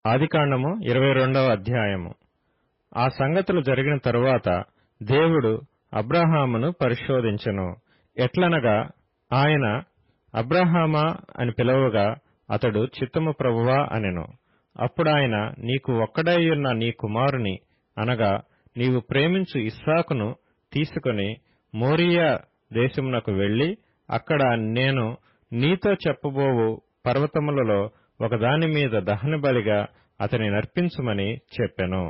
ఆదికాండము 22వ అధ్యాయము. ఆ సంగతులు జరిగిన తరువాత దేవుడు అబ్రాహామును పరిశోధించెను. ఎట్లనగా ఆయన అబ్రాహామా అని పిలవగా అతడు చిత్తము ప్రభువా అనెను. అప్పుడాయన, నీకు ఒక్కడైయున్న నీ కుమారుని అనగా నీవు ప్రేమించు ఇస్సాకును తీసుకొని మోరియా దేశమునకు వెళ్లి అక్కడ నేను నీతో చెప్పబోవు పర్వతములలో ఒకదాని మీద దహనబలిగా అతని నర్పించుమని చెప్పెను.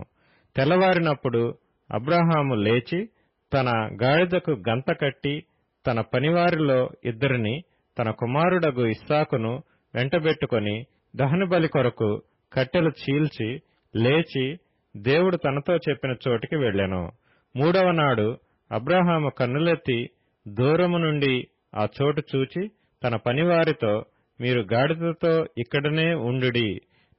తెల్లవారినప్పుడు అబ్రాహాము లేచి తన గాడిదకు గంత కట్టి తన పనివారిలో ఇద్దరిని తన కుమారుడగు ఇస్సాకును వెంటబెట్టుకొని దహనబలి కొరకు కట్టెలు చీల్చి లేచి దేవుడు తనతో చెప్పిన చోటికి వెళ్ళెను. మూడవ నాడు అబ్రాహాము కన్నులెత్తి దూరము నుండి ఆ చోటు చూచి తన పనివారితో, మీరు గాడిదతో ఇక్కడనే ఉండుడి,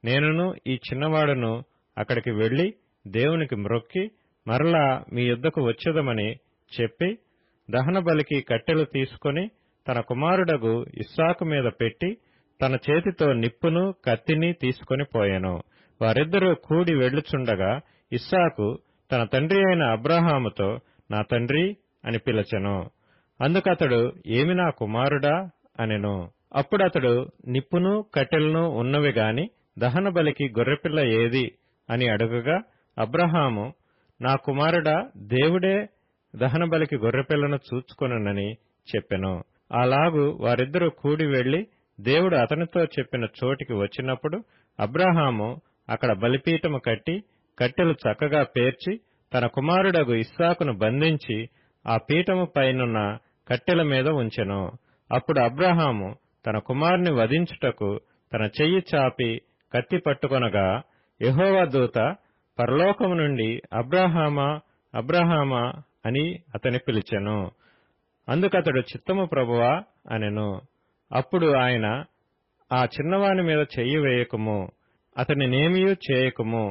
నేనును ఈ చిన్నవాడును అక్కడికి వెళ్లి దేవునికి మ్రొక్కి మరలా మీ యొద్దకు వచ్చేదమని చెప్పి దహనబలికి కట్టెలు తీసుకొని తన కుమారుడగు ఇస్సాకు మీద పెట్టి తన చేతితో నిప్పును కత్తిని తీసుకొని పోయెను. వారిద్దరూ కూడి వెళ్ళుచుండగా ఇస్సాకు తన తండ్రి అయిన అబ్రాహాముతో, నా తండ్రి అని పిలచెను. అందుకతడు, ఏమి నా కుమారుడా అనెను. అప్పుడతడు, నిప్పును కట్టెలను ఉన్నవి గాని దహనబలికి గొర్రెపిల్ల ఏది అని అడుగగా అబ్రాహాము, నా కుమారుడా, దేవుడే దహనబలికి గొర్రెపిల్లను చూచుకొనునని చెప్పెను. అలాగు వారిద్దరూ కూడి వెళ్లి దేవుడు అతనితో చెప్పిన చోటికి వచ్చినప్పుడు అబ్రాహాము అక్కడ బలిపీఠము కట్టి కట్టెలు చక్కగా పేర్చి తన కుమారుడగు ఇస్సాకును బంధించి ఆ పీఠము పైనున్న కట్టెల మీద ఉంచెను. అప్పుడు అబ్రాహాము తన కుమారుని వధించుటకు తన చెయ్యి చాపి కత్తి పట్టుకొనగా యెహోవా దూత పరలోకము నుండి అబ్రాహామా అబ్రాహామా అని అతని పిలిచెను. అందుకతడు, చిత్తము ప్రభువా అనెను. అప్పుడు ఆయన, ఆ చిన్నవాని మీద చెయ్యి వేయకుము, అతనినేమియూ చేయకుము,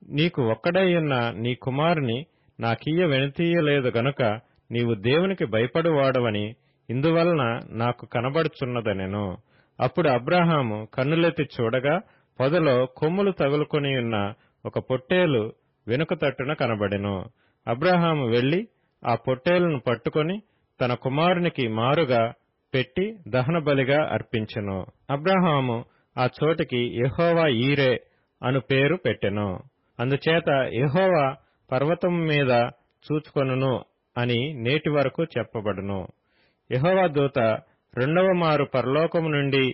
నీకు ఒక్కడైయున్న నీ కుమారుని నాకియ్య వెనుతీయలేదు గనుక నీవు దేవునికి భయపడువాడవని ఇందువలన నాకు కనబడుచున్నదనెను. అప్పుడు అబ్రాహాము కన్నులెత్తి చూడగా పొదలో కొమ్ములు తగులుకొనియున్న ఒక పొట్టేలు వెనుక తట్టున కనబడెను. అబ్రాహాము వెళ్లి ఆ పొట్టేలును పట్టుకొని తన కుమారునికి మారుగా పెట్టి దహనబలిగా అర్పించెను. అబ్రాహాము ఆ చోటికి యెహోవా ఈరే అను పేరు పెట్టెను. అందుచేత యెహోవా పర్వతం మీద చూచుకొనును అని నేటి వరకు చెప్పబడును. యెహోవా దూత రెండవ మారు పరలోకము నుండి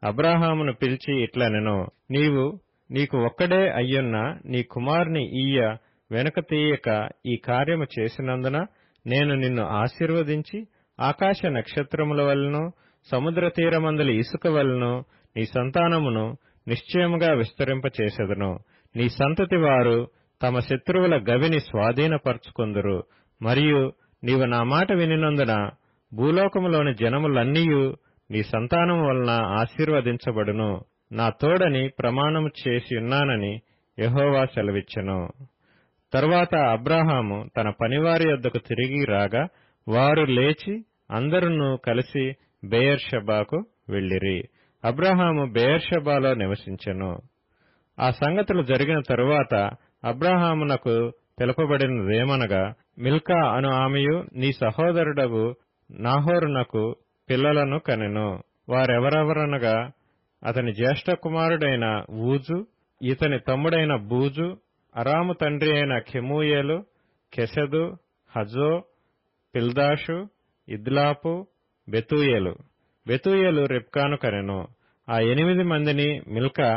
అబ్రాహామును పిలిచి ఇట్లనెను, నీకు ఒక్కడే అయ్యున్న నీ కుమారుని ఈయ వెనుక తీయక ఈ కార్యము చేసినందున నేను నిన్ను ఆశీర్వదించి ఆకాశ నక్షత్రముల వలెను సముద్ర తీరమందలి ఇసుక వలెను నీ సంతానమును నిశ్చయముగా విస్తరింపచేసెదను. నీ సంతతి వారు తమ శత్రువుల గవిని స్వాధీనపరచుకొందురు. మరియు నీవు నా మాట వినినందున భూలోకములోని జనములన్నీయు నీ సంతానము వలన ఆశీర్వదించబడును. నా తోడని ప్రమాణము చేసి ఉన్నానని యెహోవా సెలవిచ్చెను. తరువాత అబ్రాహాము తన పనివారి యొద్దకు తిరిగి రాగా వారు లేచి అందరును కలిసి బెయేర్షెబాకు వెళ్ళిరి. అబ్రాహాము బెయేర్షెబాలో నివసించెను. ఆ సంగతులు జరిగిన తరువాత అబ్రాహామునకు తెలుపబడినదేమనగా, మిల్కా అను ఆమెయు నీ సహోదరుడగు నాహోరునకు పిల్లలను కనెను. వారెవరెవరనగా అతని జ్యేష్ఠ కుమారుడైన ఊజు, ఇతని తమ్ముడైన బూజు, అరాము తండ్రి అయిన కెమూయేలు, కెసెదు, హజో, పిల్దాషు, ఇద్లాపు, బెతూయేలు. బెతూయేలు రిబ్కాను కనెను. ఆ 8 మందిని మిల్కా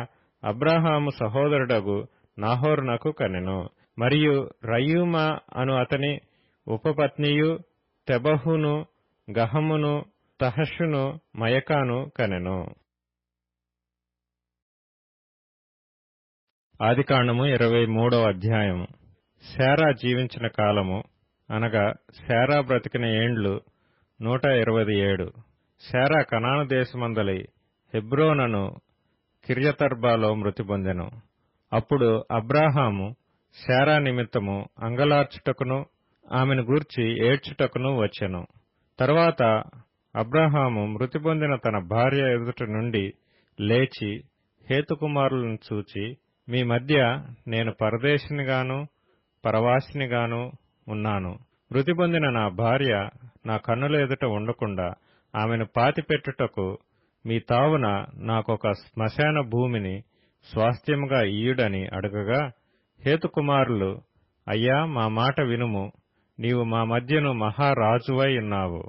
అబ్రాహాము సహోదరుడగు నాహోరునకు కనెను. మరియు రయూమా అను అతని ఉపపత్నియు తెబహును, గహమును, తహషును, మయకాను కనెను. ఆదికాండము 23వ అధ్యాయము. శారా జీవించిన కాలము అనగా శారా బ్రతికిన ఏండ్లు 127. శారా కనాను దేశమందలి హెబ్రోనను కిర్యతర్బాలో మృతి పొందెను. అప్పుడు అబ్రాహాము శారా నిమిత్తము అంగలార్చుటకును ఆమెను గూర్చి ఏడ్చుటకును వచ్చెను. తరువాత అబ్రాహాము మృతి పొందిన తన భార్య ఎదుట నుండి లేచి హేతుకుమారులను చూచి మీ మధ్య నేను పరదేశినిగాను పరవాసినిగాను ఉన్నాను. మృతి పొందిన నా భార్య నా కన్నుల ఎదుట ఉండకుండా ఆమెను పాతిపెట్టుటకు మీ తావున నాకొక శ్మశాన భూమిని స్వాస్థ్యముగా ఇయ్యుడని అడగగా, హేతుకుమారులు, అయ్యా, మా మాట వినుము, నీవు మా మధ్యను మహారాజువై ఉన్నావు.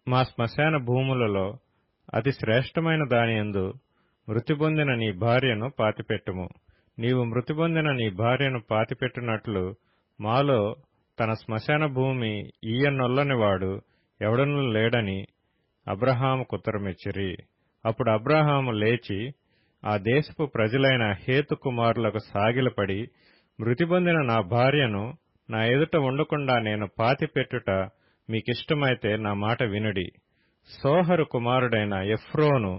మా శ్మశాన భూములలో అతి శ్రేష్టమైన దానియందు మృతి పొందిన నీ భార్యను పాతిపెట్టుము. నీవు మృతి పొందిన నీ భార్యను పాతిపెట్టునట్లు మాలో తన శ్మశాన భూమి ఈయనొల్లనివాడు ఎవడనూ లేడని అబ్రహాముకుత్తరమిచ్చిరి. అప్పుడు అబ్రహాము లేచి ఆ దేశపు ప్రజలైన హేతుకుమారులకు సాగిలపడి, మృతి పొందిన నా భార్యను నా ఎదుట ఉండకుండా నేను పాతిపెట్టుట మీకిష్టమైతే నా మాట వినుడి. సోహరు కుమారుడైన ఎఫ్రోను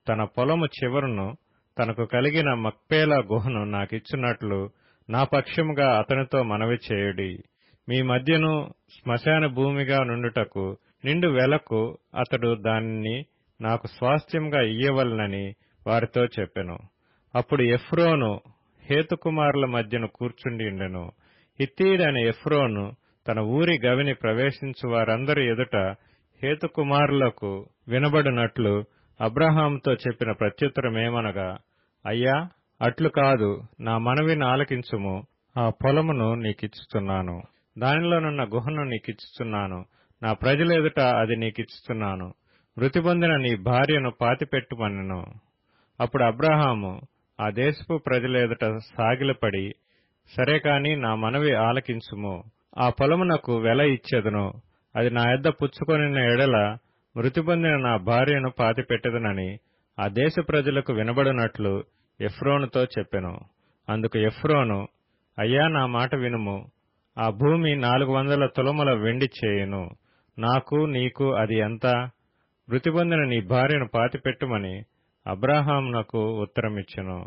తన పొలము చివరను తనకు కలిగిన మక్పేలా గుహను నాకిచ్చున్నట్లు నా పక్షముగా అతనితో మనవి చేయుడి. మీ మధ్యను శ్మశాన భూమిగా నుండుటకు నిండు వెలకు అతడు దానిని నాకు స్వాస్థ్యంగా ఇయ్యవలనని వారితో చెప్పెను. అప్పుడు ఎఫ్రోను హేతుకుమారుల మధ్యను కూర్చుండియుండెను. హిత్తీయుడైన ఎఫ్రోను తన ఊరి గవిని ప్రవేశించు వారందరి ఎదుట హేతుకుమారులకు వినబడినట్లు అబ్రహాముతో చెప్పిన ప్రత్యుత్తరమేమనగా, అయ్యా, అట్లు కాదు, నా మనవిని ఆలకించుము. ఆ పొలమును నీకిచ్చుచున్నాను, దానిలోనున్న గుహను నీకిచ్చుచున్నాను, నా ప్రజల ఎదుట అది నీకిచ్చుచున్నాను. మృతి పొందిన నీ భార్యను పాతిపెట్టుమనెను. అప్పుడు అబ్రహాము ఆ దేశపు ప్రజల ఎదుట సాగిలపడి, సరే కాని నా మనవి ఆలకించుము. ఆ పొలమునకు వెల ఇచ్చెదను. అది నా యొద్ద పుచ్చుకొనిన ఎడల మృతి పొందిన నా భార్యను పాతిపెట్టెదనని ఆ దేశ ప్రజలకు వినబడినట్లు ఎఫ్రోనుతో చెప్పెను. అందుకు ఎఫ్రోను, అయ్యా, నా మాట వినుము. ఆ భూమి 400 తులముల వెండి చేయును. నాకు నీకు అది ఎంత? మృతి పొందిన నీ భార్యను పాతిపెట్టుమని అబ్రహామునకు ఉత్తరమిచ్చెను.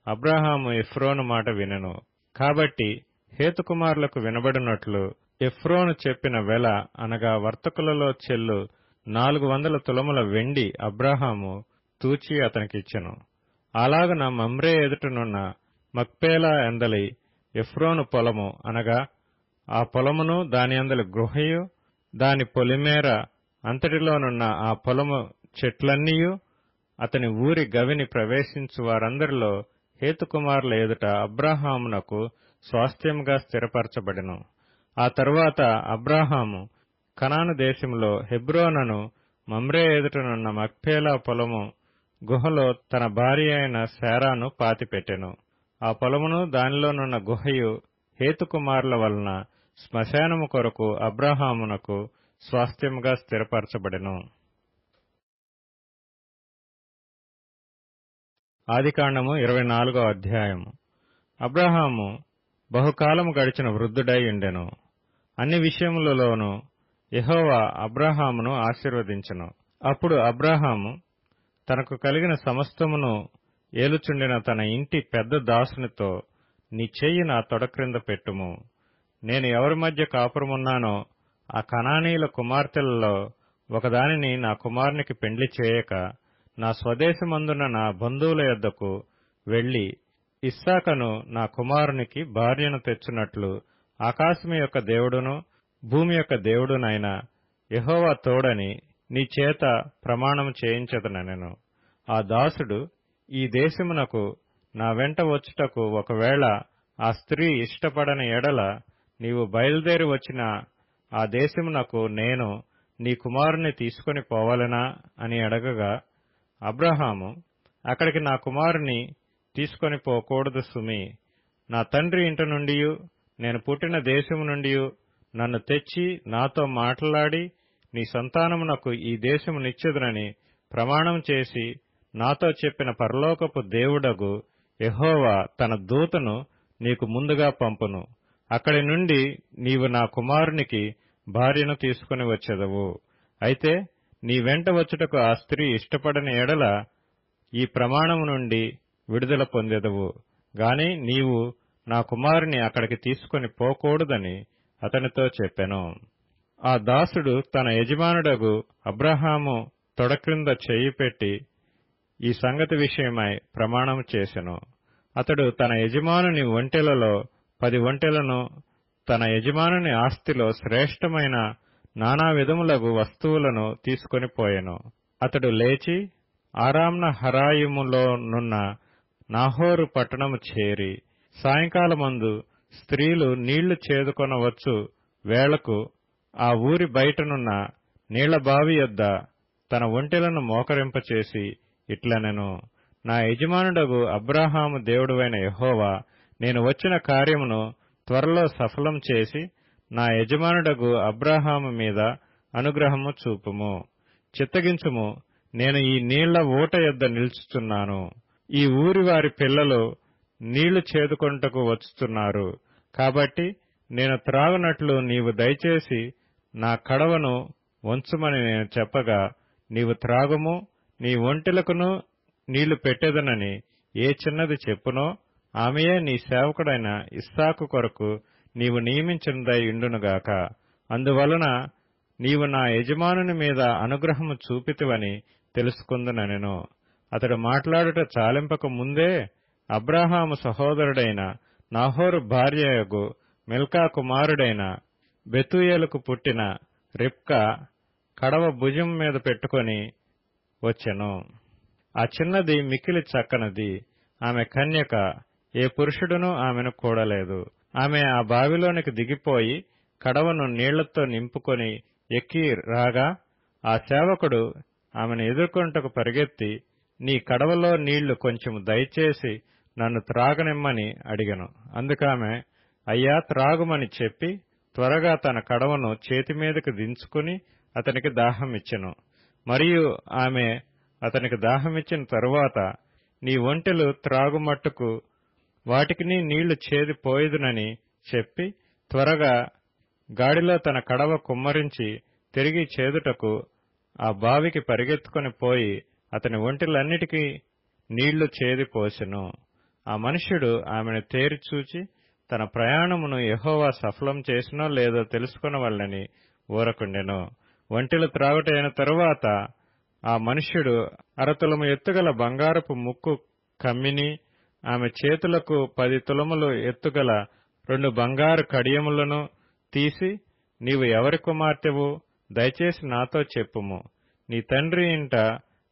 అబ్రహాము ఎఫ్రోను మాట వినెను. కాబట్టి హేతుకుమారులకు వినబడినట్లు ఎఫ్రోను చెప్పిన వెల, అనగా వర్తకులలో చెల్లు 400 తులముల వెండి అబ్రహాము తూచి అతనికిచ్చెను. అలాగున మమ్రే ఎదుటనున్న మక్పేలా ఎందలి ఎఫ్రోను పొలము, అనగా ఆ పొలమును దాని అందలి గృహయు దాని పొలిమేర అంతటిలోనున్న ఆ పొలము చెట్లన్నీయు అతని ఊరి గవిని ప్రవేశించు వారందరిలో హేతుకుమారుల ఎదుట అబ్రహామునకు స్వాస్థ్యముగా స్థిరపరచబడెను. ఆ తరువాత అబ్రహాము కనాను దేశంలో హెబ్రోనును మమ్రే ఎదుటనున్న మక్పేలా పొలము గుహలో తన భార్య అయిన శారాను పాతిపెట్టెను. ఆ పొలమును దానిలోనున్న గుహయు హేతుకుమారుల వలన శ్మశానము కొరకు అబ్రహామునకు స్వాస్థ్యముగా స్థిరపరచబడెను. ఆదికాండము 24వ అధ్యాయము. అబ్రహాము బహుకాలము గడిచిన వృద్ధుడై ఉండెను. అన్ని విషయములలోనూ యెహోవా అబ్రహామును ఆశీర్వదించెను. అప్పుడు అబ్రహాము తనకు కలిగిన సమస్తమును ఏలుచుండిన తన ఇంటి పెద్ద దాసునితో, నీ చెయ్యి నా తొడ క్రింద పెట్టుము. నేను ఎవరి మధ్య కాపురమున్నానో ఆ కనానీయుల కుమార్తెలలో ఒకదానిని నా కుమారునికి పెండ్లి చేయక నా స్వదేశమందున నా బంధువుల యొద్దకు వెళ్లి ఇస్సాకను నా కుమారునికి భార్యను తెచ్చునట్లు ఆకాశము యొక్క దేవుడును భూమి యొక్క దేవుడునైన యెహోవా తోడని నీ చేత ప్రమాణము చేయించదనెను. ఆ దాసుడు, ఈ దేశమునకు నా వెంట వచ్చుటకు ఒకవేళ ఆ స్త్రీ ఇష్టపడని ఎడల నీవు బయలుదేరి వచ్చిన ఆ దేశమునకు నేను నీ కుమారుని తీసుకొని పోవలెనా అని అడగగా, అబ్రహాము, అక్కడికి నా కుమారుని తీసుకొని పోకూడదు సుమి. నా తండ్రి ఇంట నుండియు నేను పుట్టిన దేశము నుండియు నన్ను తెచ్చి నాతో మాట్లాడి నీ సంతానమునకు ఈ దేశము నిచ్చెదనని ప్రమాణం చేసి నాతో చెప్పిన పరలోకపు దేవుడగు యెహోవా తన దూతను నీకు ముందుగా పంపును. అక్కడి నుండి నీవు నా కుమారునికి భార్యను తీసుకుని వచ్చెదవు. అయితే నీ వెంట వచ్చుటకు ఆ స్త్రీ ఇష్టపడని ఎడల ఈ ప్రమాణము నుండి విడుదల పొందెదవు గాని నీవు నా కుమారుని అక్కడికి తీసుకొని పోకూడదని అతనితో చెప్పెను. ఆ దాసుడు తన యజమానుడగు అబ్రహాము తొడ క్రింద చెయ్యి పెట్టి ఈ సంగతి విషయమై ప్రమాణము చేసెను. అతడు తన యజమానుని ఒంటెలలో 10 ఒంటెలను, తన యజమానుని ఆస్తిలో శ్రేష్టమైన నానా విధములగు వస్తువులను తీసుకొని పోయెను. అతడు లేచి ఆరామ్న హరాయిములోనున్న నాహోరు పట్టణము చేరి, సాయంకాలమందు స్త్రీలు నీళ్లు చేదుకొనవచ్చు వేళకు ఆ ఊరి బయటనున్న నీళ్లబావి యొద్ద తన ఒంటెలను మోకరింపచేసి ఇట్లనెను, నా యజమానుడగు అబ్రాహాము దేవుడువైన యెహోవా, నేను వచ్చిన కార్యమును త్వరలో సఫలం చేసి నా యజమానుడగు అబ్రాహాము మీద అనుగ్రహము చూపుము. చిత్తగించుము, నేను ఈ నీళ్ల ఊట యొద్ద నిలుచుచున్నాను. ఈ ఊరి వారి పిల్లలు నీళ్లు చేదుకొనుటకు వచ్చుతున్నారు. కాబట్టి నేను త్రాగునట్లు నీవు దయచేసి నా కడవను వంచుమని నేను చెప్పగా, నీవు త్రాగుము, నీ ఒంటెలకును నీళ్లు పెట్టెదనని ఏ చిన్నది చెప్పునో ఆమెయే నీ సేవకుడైన ఇస్సాకు కొరకు నీవు నియమించినదై ఉండునుగాక. అందువలన నీవు నా యజమానుని మీద అనుగ్రహము చూపితివని తెలుసుకుందుననెను. అతడు మాట్లాడుట చాలింపక ముందే అబ్రాహాము సహోదరుడైన నాహోరు భార్యయగు మిల్కా కుమారుడైన బెతూయేలుకు పుట్టిన రిబ్కా కడవ భుజం మీద పెట్టుకొని వచ్చెను. ఆ చిన్నది మిక్కిలి చక్కనది. ఆమె కన్యక, ఏ పురుషుడునూ ఆమెను కూడలేదు. ఆమె ఆ బావిలోనికి దిగిపోయి కడవను నీళ్లతో నింపుకొని ఎక్కి రాగా, ఆ సేవకుడు ఆమెను ఎదుర్కొంటకు పరిగెత్తి, నీ కడవలో నీళ్లు కొంచెము దయచేసి నన్ను త్రాగనిమ్మని అడిగెను. అందుకామె, అయ్యా త్రాగుమని చెప్పి త్వరగా తన కడవను చేతిమీదకి దించుకుని అతనికి దాహమిచ్చెను. మరియు ఆమె అతనికి దాహమిచ్చిన తరువాత, నీ ఒంటెలు త్రాగుమట్టుకు వాటికిని నీళ్లు చేదిపోయేదునని చెప్పి త్వరగా గాడిలో తన కడవ కుమ్మరించి తిరిగి చేదుటకు ఆ బావికి పరిగెత్తుకొని పోయి అతని ఒంటెలన్నిటికీ నీళ్లు చేదిపోసెను. ఆ మనుష్యుడు ఆమెను తేరిచూచి తన ప్రయాణమును యెహోవా సఫలం చేసినో లేదో తెలుసుకొనవలెనని ఊరకుండెను. ఒంటెలు త్రాగుట అయిన తరువాత ఆ మనుష్యుడు అరతులము ఎత్తుగల బంగారపు ముక్కు కమ్మిని, ఆమె చేతులకు 10 తులములు ఎత్తుగల 2 బంగారు కడియములను తీసి, నీవు ఎవరి కుమార్తెవు? దయచేసి నాతో చెప్పుము. నీ తండ్రి ఇంట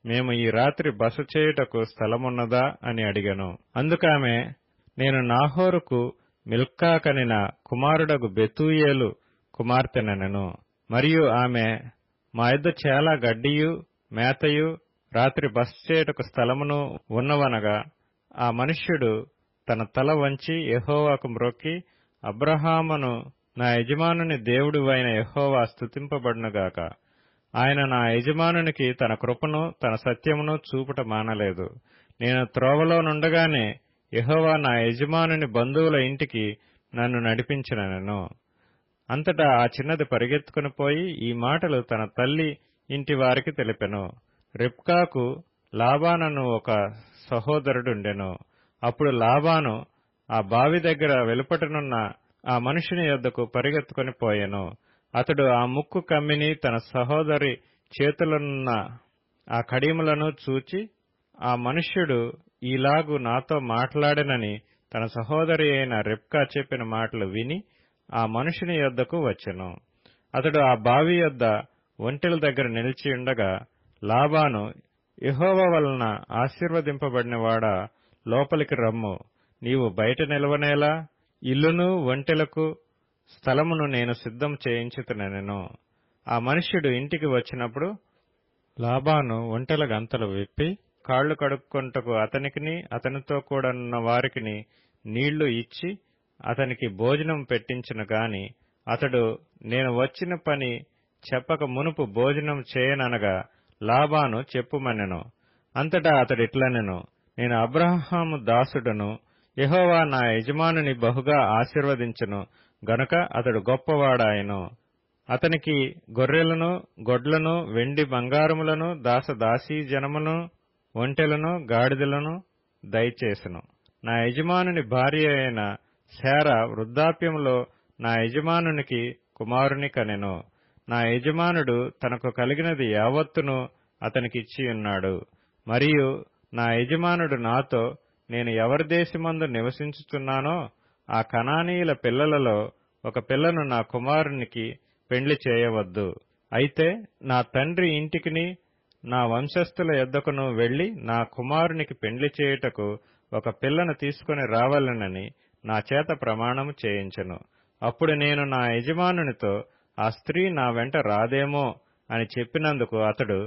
మేము ఈ రాత్రి బస చేయుటకు స్థలమున్నదా అని అడిగెను. అందుకామె, నేను నాహోరుకు మిల్కా కనిన కుమారుడగు బెతూయేలు కుమార్తెనెను. మరియు ఆమె, మా యొద్ద చాలా గడ్డియు మేతయు రాత్రి బస చేయుటకు స్థలమును ఉన్నవనగా, ఆ మనుష్యుడు తన తల వంచి యెహోవాకు మ్రొక్కి, అబ్రహామును నా యజమానుని దేవుడువైన యెహోవా స్తుతింపబడునుగాక. ఆయన నా యజమానునికి తన కృపను తన సత్యమును చూపుట మానలేదు. నేను త్రోవలో నుండగానే యెహోవా నా యజమానుని బంధువుల ఇంటికి నన్ను నడిపించినెను. అంతటా ఆ చిన్నది పరిగెత్తుకుని పోయి ఈ మాటలు తన తల్లి ఇంటి వారికి తెలిపెను. రిబ్కాకు లాబానను ఒక సహోదరుడుండెను. అప్పుడు లాబాను ఆ బావి దగ్గర వెలుపటనున్న ఆ మనుషుని యొద్దకు పరిగెత్తుకొని పోయెను. అతడు ఆ ముక్కు కమ్మిని తన సహోదరి చేతులనున్న ఆ కడియములను చూచి, ఆ మనుష్యుడు ఈలాగు నాతో మాట్లాడెనని తన సహోదరి అయిన రిబ్కా చెప్పిన మాటలు విని ఆ మనుషుని యొద్దకు వచ్చెను. అతడు ఆ బావి యొద్ద ఒంటెల దగ్గర నిలిచి ఉండగా, లాబాను, యెహోవా వలన ఆశీర్వదింపబడినవాడా, లోపలికి రమ్ము, నీవు బయట నిలవనేలా? ఇల్లును ఒంటెలకు స్థలమును నేను సిద్ధం చేయించుతునెను. ఆ మనుష్యుడు ఇంటికి వచ్చినప్పుడు లాబాను ఒంటెల గంతలు విప్పి కాళ్లు కడుక్కొంటకు అతనికిని అతనితో కూడనున్న వారికిని నీళ్లు ఇచ్చి అతనికి భోజనం పెట్టించును గాని, అతడు నేను వచ్చిన పని చెప్పక మునుపు భోజనం చేయననగా లాబాను చెప్పుమనెను. అంతటా అతడిట్లనెను, నేను అబ్రహాము దాసుడను, యెహోవా నా యజమానుని బహుగా ఆశీర్వదించును గనుక అతడు గొప్పవాడాయను. అతనికి గొర్రెలను గొడ్లను వెండి బంగారములను దాసదాసీ జనమును ఒంటెలను గాడిదలను దయచేసెను. నా యజమానుని భార్య అయిన శారా వృద్ధాప్యములో నా యజమానునికి కుమారుని కనెను. నా యజమానుడు తనకు కలిగినది యావత్తును అతనికిచ్చియున్నాడు. మరియు నా యజమానుడు నాతో, నేను ఎవరి దేశమందు నివసించుచున్నానో ఆ కనానీయుల పిల్లలలో ఒక పిల్లను నా కుమారునికి పెండ్లి చేయవద్దు. అయితే నా తండ్రి ఇంటికిని నా వంశస్థుల యొద్దకును వెళ్లి నా కుమారునికి పెండ్లి చేయుటకు ఒక పిల్లను తీసుకుని రావాలనని నా చేత ప్రమాణము చేయించెను. అప్పుడు నేను నా యజమానునితో, ఆ స్త్రీ నా వెంట రాదేమో అని చెప్పినందుకు అతడు,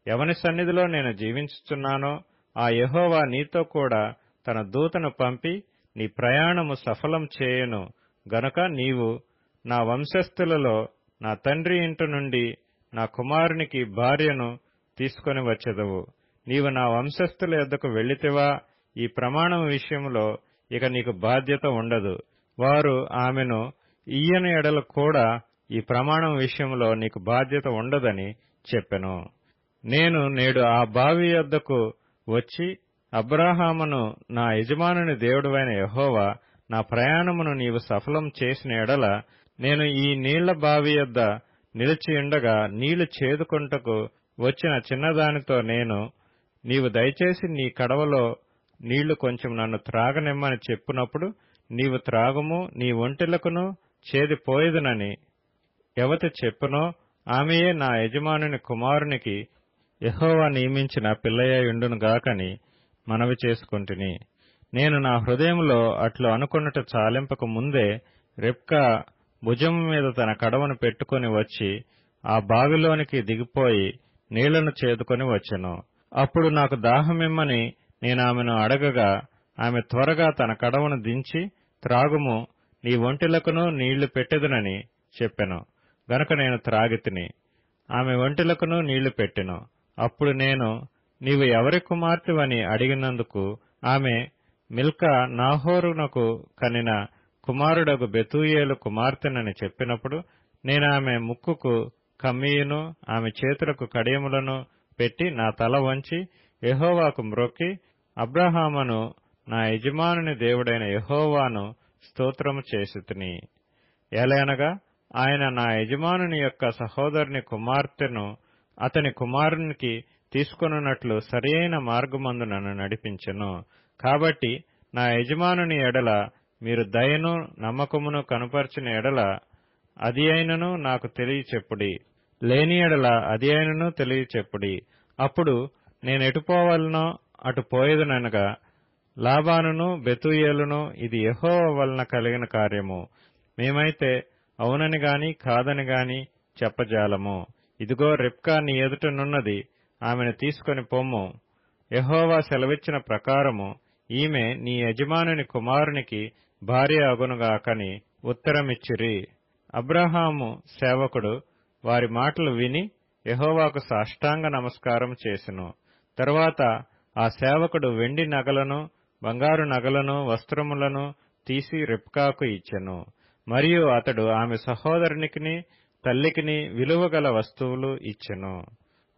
ఎవని సన్నిధిలో నేను జీవించుచున్నానో ఆ యెహోవా నీతో కూడా తన దూతను పంపి నీ ప్రయాణము సఫలం చేయును గనుక నీవు నా వంశస్థులలో నా తండ్రి ఇంటి నుండి నా కుమారునికి భార్యను తీసుకొని వచ్చెదవు. నీవు నా వంశస్థుల యొద్దకు వెళ్ళితివా, ఈ ప్రమాణం విషయంలో ఇక నీకు బాధ్యత ఉండదు. వారు ఆమెను ఇయ్యని ఎడల కూడా ఈ ప్రమాణం విషయంలో నీకు బాధ్యత ఉండదని చెప్పెను. నేను నేడు ఆ బావి యొద్దకు వచ్చి అబ్రాహామును, నా యజమానుని దేవుడవైన యెహోవా నా ప్రయాణమును నీవు సఫలం చేసిన ఎడల నేను ఈ నీళ్ల బావి యొద్ద నిలిచియుండగా నీళ్లు చేదుకొంటకు వచ్చిన చిన్నదానితో నీవు దయచేసి నీ కడవలో నీళ్లు కొంచెం నన్ను త్రాగనిమ్మని చెప్పునప్పుడు నీవు త్రాగుము, నీ ఒంటెలకును చేదిపోయేదనని ఎవతి చెప్పునో ఆమెయే నా యజమానుని కుమారునికి యెహోవా నియమించిన పిల్లయ్యుండునుగాకని మనవి చేసుకుంటుని. నేను నా హృదయంలో అట్లు అనుకొనుట చాలింపక ముందే రెబ్కా భుజము మీద తన కడవను పెట్టుకుని వచ్చి ఆ బావిలోనికి దిగిపోయి నీళ్లను చేదుకొని వచ్చెను. అప్పుడు నాకు దాహమిమ్మని నేనామెను అడగగా ఆమె త్వరగా తన కడవను దించి, త్రాగుము, నీ ఒంటెలకును నీళ్లు పెట్టెదనని చెప్పెను. గనుక నేను త్రాగితిని. ఆమె ఒంటెలకును నీళ్లు పెట్టెను. అప్పుడు నేను, నీవు ఎవరి కుమార్తెవని అడిగినందుకు ఆమె, మిల్కా నాహోరునకు కనిన కుమారుడగు బెతూయేలు కుమార్తెనని చెప్పినప్పుడు నేనామె ముక్కుకు కమ్మీయును ఆమె చేతులకు కడియములను పెట్టి నా తల వంచి యెహోవాకు మ్రొక్కి, అబ్రాహామును నా యజమానుని దేవుడైన యెహోవాను స్తోత్రము చేసితిని. ఎలయనగా ఆయన నా యజమానుని యొక్క సహోదరుని కుమార్తెను అతని కుమారునికి తీసుకొనున్నట్లు సరియైన మార్గమందు నన్ను నడిపించెను. కాబట్టి నా యజమానుని ఎడల మీరు దయను నమ్మకమును కనుపర్చిన ఎడల అది అయినను నాకు తెలియచెప్పుడి, లేని ఎడల అది అయినను తెలియచెప్పుడి. అప్పుడు నేనెటుపోవాలనో అటు పోయేదనగా లాబానును బెతూయేలును, ఇది యెహోవా వలన కలిగిన కార్యము, మేమైతే అవునని గాని కాదని గాని చెప్పజాలము. ఇదిగో రెబ్కా నీ ఎదుటనున్నది, ఆమెను తీసుకొని పొమ్ము. యెహోవా సెలవిచ్చిన ప్రకారము ఈమె నీ యజమానుని కుమారునికి భార్య అగునుగాకని ఉత్తరమిచ్చిరి. అబ్రాహాము సేవకుడు వారి మాటలు విని యెహోవాకు సాష్టాంగ నమస్కారం చేసెను. తరువాత ఆ సేవకుడు వెండి నగలను బంగారు నగలను వస్త్రములను తీసి రెబ్కాకు ఇచ్చెను. మరియు అతడు ఆమె సహోదరునికిని తల్లికిని విలువగల వస్తువులు ఇచ్చెను.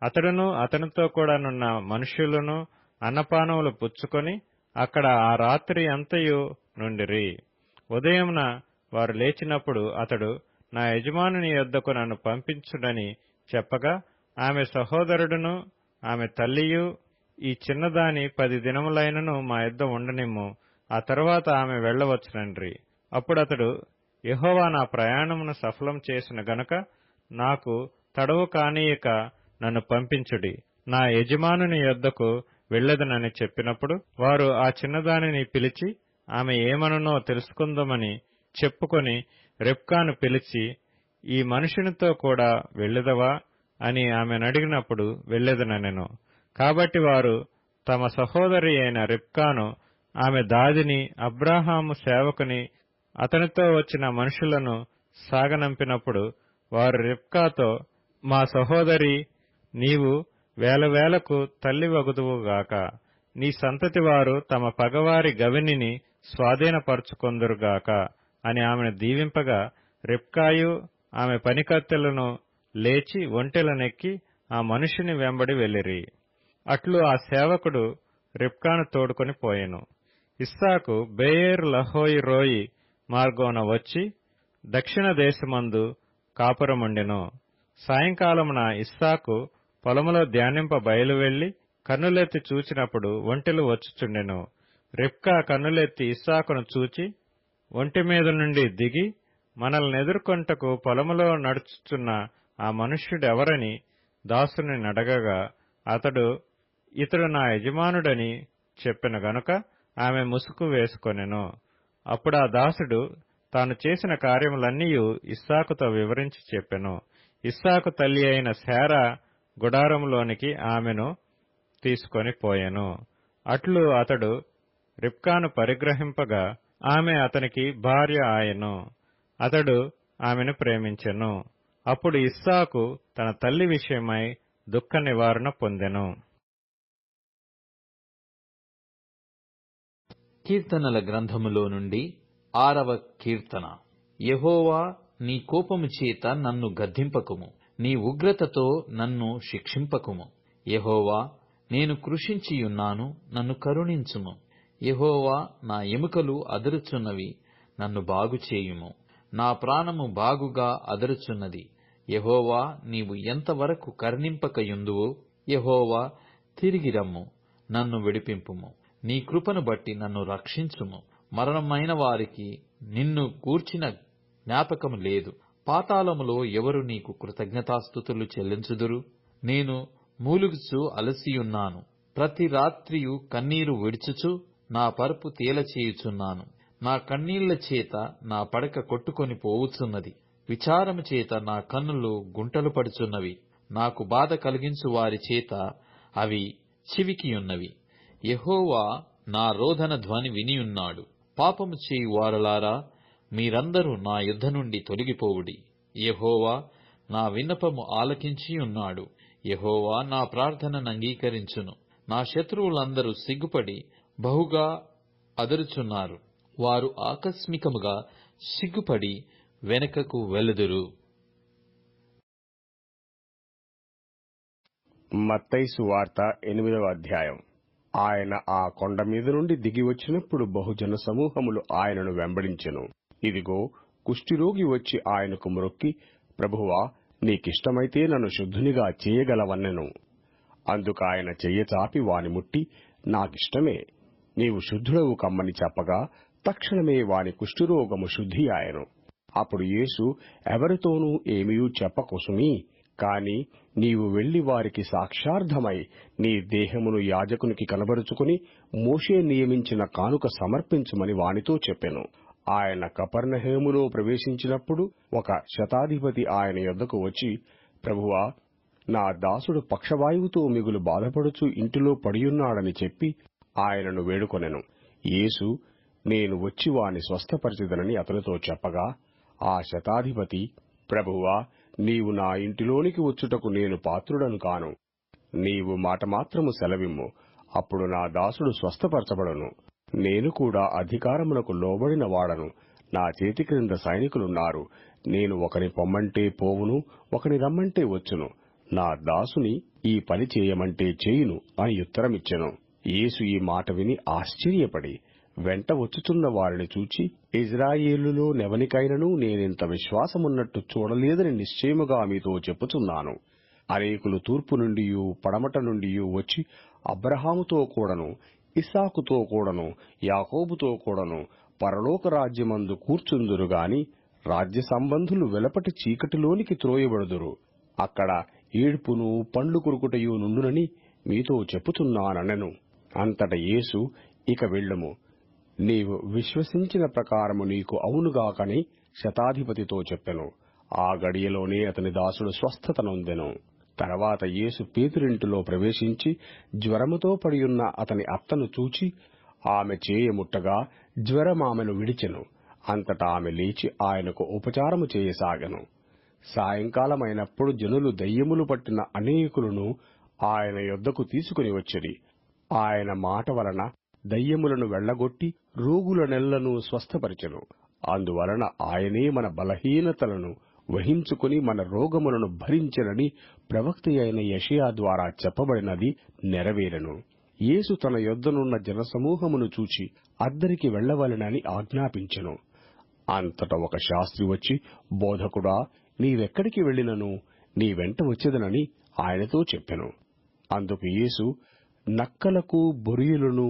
అతడును అతనితో కూడా నున్న మనుష్యులను అన్నపానములు పుచ్చుకొని అక్కడ ఆ రాత్రి అంతయు నుండిరి. ఉదయమున వారు లేచినప్పుడు అతడు, నా యజమానుని యొద్దకు నన్ను పంపించుడని చెప్పగా ఆమె సహోదరుడును ఆమె తల్లియు, ఈ చిన్నదాని 10 దినములైనను మా యొద్ద ఉండనిమ్ము, ఆ తరువాత ఆమె వెళ్లవచ్చునండ్రి. అప్పుడతడు, యెహోవా నా ప్రయాణమును సఫలం చేసిన గనుక నాకు తడవు కానీయక నన్ను పంపించుడి, నా యజమానుని యొద్దకు వెళ్లెదనని చెప్పినప్పుడు వారు ఆ చిన్నదానిని పిలిచి ఆమె ఏమనునో తెలుసుకుందామని చెప్పుకొని రెబ్కాను పిలిచి, ఈ మనుషునితో కూడా వెళ్ళెదవా అని ఆమెనడిగినప్పుడు వెళ్ళెదనెను. కాబట్టి వారు తమ సహోదరి అయిన రెబ్కాను, ఆమె దాదిని, అబ్రాహాము సేవకుని, అతనితో వచ్చిన మనుషులను సాగనంపినప్పుడు వారు రెబ్కాతో, మా సహోదరి, నీవు వేలకు తల్లివగుదువుగాక, నీ సంతతి వారు తమ పగవారి గవినిని స్వాధీనపరుచుకొందురుగాక అని ఆమెను దీవింపగా రెబ్కాయు ఆమె పనికత్తెలను లేచి ఒంటెలనెక్కి ఆ మనుషుని వెంబడి వెళ్ళిరి. అట్లు ఆ సేవకుడు రెబ్కాను తోడుకొని పోయెను. ఇస్సాకు బెయేర్ లహోయి రోయి మార్గమున వచ్చి దక్షిణ దేశమందు కాపురముండెను. సాయంకాలమున ఇస్సాకు పొలములో ధ్యానింప బయలువెళ్లి కన్నులెత్తి చూచినప్పుడు ఒంటెలు వచ్చుచుండెను. రిబ్కా కన్నులెత్తి ఇస్సాకును చూచి, ఒంటి మీద నుండి దిగి మనల్ని ఎదుర్కొంటకు పొలములో నడుచుచున్న ఆ మనుష్యుడెవరని దాసుని నడగగా, అతడు ఇతడు నా యజమానుడని చెప్పెను గనుక ఆమె ముసుగు వేసుకొనెను. అప్పుడా దాసుడు తాను చేసిన కార్యములన్నీయు ఇస్సాకుతో వివరించి చెప్పెను. ఇస్సాకు తల్లి అయిన శారా గుడారములోనికి ఆమెను తీసుకొని పోయెను. అట్లు అతడు రిబ్కాను పరిగ్రహింపగా ఆమె అతనికి భార్య ఆయెను. అతడు ఆమెను ప్రేమించెను. అప్పుడు ఇస్సాకు తన తల్లి విషయమై దుఃఖ నివారణ పొందెను. కీర్తనల గ్రంథములో నుండి 6వ కీర్తన. యెహోవా, నీ కోపము చేత నన్ను గద్దింపకుము, నీ ఉగ్రతతో నన్ను శిక్షింపకుము. యెహోవా, నేను కృషించియున్నాను, నన్ను కరుణించుము. యెహోవా, నా ఎముకలు అదరుచున్నవి, నన్ను బాగుచేయుము. నా ప్రాణము బాగుగా అదరుచున్నది. యెహోవా, నీవు ఎంతవరకు కరుణింపకయుందువో, యెహోవా, తిరిగి రమ్ము, నన్ను విడిపింపుము. నీ కృపను బట్టి నన్ను రక్షించుము. మరణమైన వారికి నిన్ను గూర్చిన జ్ఞాపకము లేదు. పాతాళములో ఎవరు నీకు కృతజ్ఞతాస్తుతులు చెల్లించుదురు? నేను మూలుగుచు అలసియున్నాను. ప్రతి రాత్రియు కన్నీరు విడుచుచు నా పరుపు తేలచేయుచున్నాను. నా కన్నీళ్ల చేత నా పడక కొట్టుకొని పోవుచున్నది. విచారము చేత నా కన్నులు గుంటలు పడుచున్నవి. నాకు బాధ కలిగించు వారి చేత అవి చివికియున్నవి. యెహోవా నా రోదన ధ్వని వినియున్నాడు. పాపము చేయు వారలారా, మీరందరూ నా యుద్ధ నుండి తొలగిపోవుడి. యెహోవా నా విన్నపము ఆలకించియున్నాడు. యెహోవా నా ప్రార్థనను అంగీకరించును. నా శత్రువులందరూ సిగ్గుపడి బహుగా అదరుచున్నారు. వారు ఆకస్మికముగా సిగ్గుపడి వెనుకకు వెలుదురు. మత్తయి సువార్త 8వ అధ్యాయం. ఆయన ఆ కొండ మీద నుండి దిగి వచ్చినప్పుడు బహుజన సమూహములు ఆయనను వెంబడించెను. ఇదిగో, కుష్ఠిరోగి వచ్చి ఆయనకు మ్రొక్కి, ప్రభువా, నీకిష్టమైతే నన్ను శుద్ధునిగా చేయగలవన్నెను. అందుకాయన చెయ్య చాపి వాని ముట్టి, నాకిష్టమే, నీవు శుద్ధుడవు కమ్మని చెప్పగా తక్షణమే వాని కుష్ఠిరోగము శుద్ధి ఆయను. అప్పుడు యేసు ఎవరితోనూ ఏమీ చెప్పకొసుమి, కాని నీవు వెళ్లి వారికి సాక్షార్థమై నీ దేహమును యాజకునికి కనబరుచుకుని మోషే నియమించిన కానుక సమర్పించమని వానితో చెప్పెను. ఆయన కపెర్నహూములో ప్రవేశించినప్పుడు ఒక శతాధిపతి ఆయన యొద్దకు వచ్చి, ప్రభువా, నా దాసుడు పక్షవాయువుతో మిగులు బాధపడుచు ఇంటిలో పడియున్నాడని చెప్పి ఆయనను వేడుకొనెను. యేసు, నేను వచ్చి వాని స్వస్థపరిచెదనని అతనితో చెప్పగా, ఆ శతాధిపతి, ప్రభువా, నీవు నా ఇంటిలోనికి వచ్చుటకు నేను పాత్రుడను కాను. నీవు మాట మాత్రము సెలవిమ్ము, అప్పుడు నా దాసుడు స్వస్థపరచబడును. నేను కూడా అధికారమునకు లోబడిన వాడను. నా చేతి క్రింద సైనికులున్నారు. నేను ఒకని పొమ్మంటే పోవును, ఒకని రమ్మంటే వచ్చును. నా దాసుని ఈ పని చేయమంటే చేయును అని ఉత్తరమిచ్చెను. యేసు ఈ మాట విని ఆశ్చర్యపడి వెంట వచ్చుచున్న వారిని చూచి, ఇజ్రాయేలులో నెవనికైనను నేనింత విశ్వాసమున్నట్టు చూడలేదని నిశ్చయముగా మీతో చెప్పుచున్నాను. అనేకులు తూర్పు నుండియు పడమట నుండియు వచ్చి అబ్రహాముతో కూడను, ఇస్సాకుతో కూడను, యాకోబుతో కూడను పరలోక రాజ్యమందు కూర్చుందురుగాని రాజ్య సంబంధులు వెలపటి చీకటిలోనికి త్రోయబడుదురు. అక్కడ ఏడ్పును పండ్లు కొరుకుటయు నుండునని మీతో చెప్పుచున్నాననెను. అంతట యేసు, ఇక వెళ్ళుము, నీవు విశ్వసించిన ప్రకారము నీకు అవునుగాకని శతాధిపతితో చెప్పెను. ఆ గడియలోనే అతని దాసుడు స్వస్థత నొందెను. తర్వాత యేసు పేతురింటిలో ప్రవేశించి జ్వరముతో పడియున్న అతని అత్తను చూచి ఆమె చేయముట్టగా జ్వరమామెను విడిచెను. అంతటా ఆమె లేచి ఆయనకు ఉపచారము చేయసాగెను. సాయంకాలమైనప్పుడు జనులు దయ్యములు పట్టిన అనేకులను ఆయన యొద్దకు తీసుకుని వచ్చిరి. ఆయన మాట వలన దయ్యములను వెళ్లగొట్టి రోగులనెల్లను స్వస్థపరిచెను. అందువలన ఆయనే మన బలహీనతలను వహించుకుని మన రోగములను భరించెనని ప్రవక్త అయిన యెషయా ద్వారా చెప్పబడినది నెరవేరెను. యేసు తన యొద్దనున్న జనసమూహమును చూచి అద్దరికి వెళ్లవలెనని ఆజ్ఞాపించెను. అంతట ఒక శాస్త్రి వచ్చి, బోధకుడా, నీవెక్కడికి వెళ్ళినను నీ వెంట వచ్చేదనని ఆయనతో చెప్పెను. అందుకు యేసు, నక్కలకు బొరియలను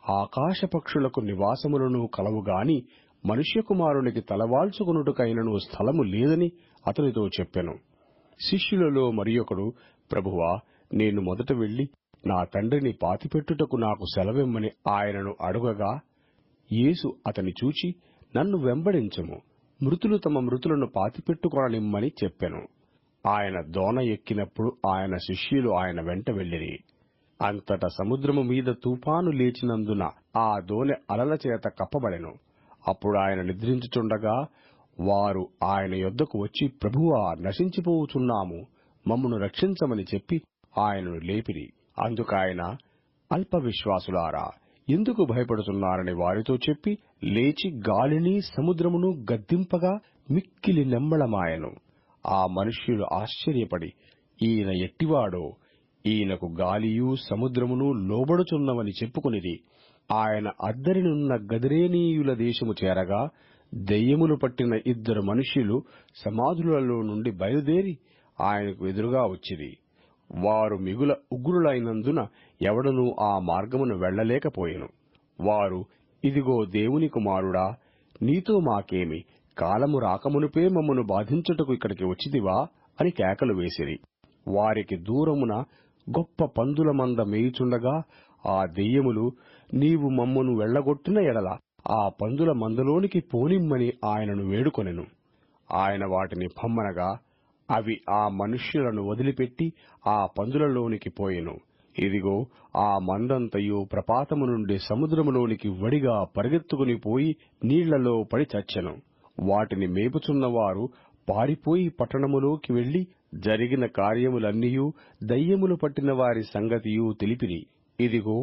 ఆకాశ పక్షులకు నివాసములను కలవుగాని మనుష్య కుమారునికి తలవాల్చుకొనుటకైనను స్థలము లేదని అతనితో చెప్పెను. శిష్యులలో మరియొకడు, ప్రభువా, నేను మొదట వెళ్లి నా తండ్రిని పాతిపెట్టుటకు నాకు సెలవిమ్మని ఆయనను అడుగగా, యేసు అతని చూచి, నన్ను వెంబడించుము, మృతులు తమ మృతులను పాతిపెట్టుకొననిమ్మని చెప్పెను. ఆయన దోణ ఎక్కినప్పుడు ఆయన శిష్యులు ఆయన వెంట వెళ్ళిరి. అంతటా సముద్రము మీద తుఫాను లేచినందున ఆ దోణె అలల చేత కప్పబడెను. అప్పుడు ఆయన నిద్రించుచుండగా వారు ఆయన యొద్దకు వచ్చి, ప్రభువా, నశించిపోవుచున్నాము, మమ్మను రక్షించమని చెప్పి ఆయనను లేపిరి. అందుకాయన, అల్ప విశ్వాసులారా, ఎందుకు భయపడుతున్నారని వారితో చెప్పి లేచి గాలిని సముద్రమును గద్దింపగా మిక్కిలి నెమ్మళమాయెను. ఆ మనుష్యులు ఆశ్చర్యపడి, ఈయన ఎట్టివాడో, ఈయనకు గాలియు సముద్రమును లోబడుచున్నవని చెప్పుకొనిరి. ఆయన అద్దరినున్న గదరేనీయుల దేశము చేరగా దెయ్యములు పట్టిన 2 మనుష్యులు సమాధులలో నుండి బయలుదేరి ఆయనకు ఎదురుగా వచ్చిరి. వారు మిగుల ఉగ్రులైనందున ఎవడనూ ఆ మార్గమును వెళ్లలేకపోయెను. వారు, ఇదిగో దేవుని కుమారుడా, నీతో మాకేమి, కాలము రాకమునుపే మమ్మను బాధించుటకు ఇక్కడికి వచ్చిదివా అని కేకలు వేసిరి. వారికి దూరమున గొప్ప పందుల మంద మేయుచుండగా ఆ దెయ్యములు, నీవు మమ్మను వెళ్లగొట్టిన ఎడల ఆ పందుల మందలోనికి పోనిమ్మని ఆయనను వేడుకొనెను. ఆయన వాటిని పమ్మనగా అవి ఆ మనుష్యులను వదిలిపెట్టి ఆ పందులలోనికి పోయెను. ఇదిగో, ఆ మందంతయు ప్రపాతము నుండి సముద్రములోనికి వడిగా పరిగెత్తుకుని పోయి నీళ్లలో పడి చచ్చెను. వాటిని మేపుచున్నవారు పారిపోయి పట్టణములోకి వెళ్లి జరిగిన కార్యములన్నీయూ దయ్యములు పట్టిన వారి సంగతియూ తెలిపిరి. ఇదిగో,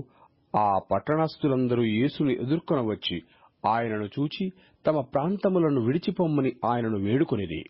ఆ పట్టణస్థులందరూ యేసుని ఎదుర్కొనవచ్చి ఆయనను చూచి తమ ప్రాంతములను విడిచిపొమ్మని ఆయనను వేడుకొనిరి.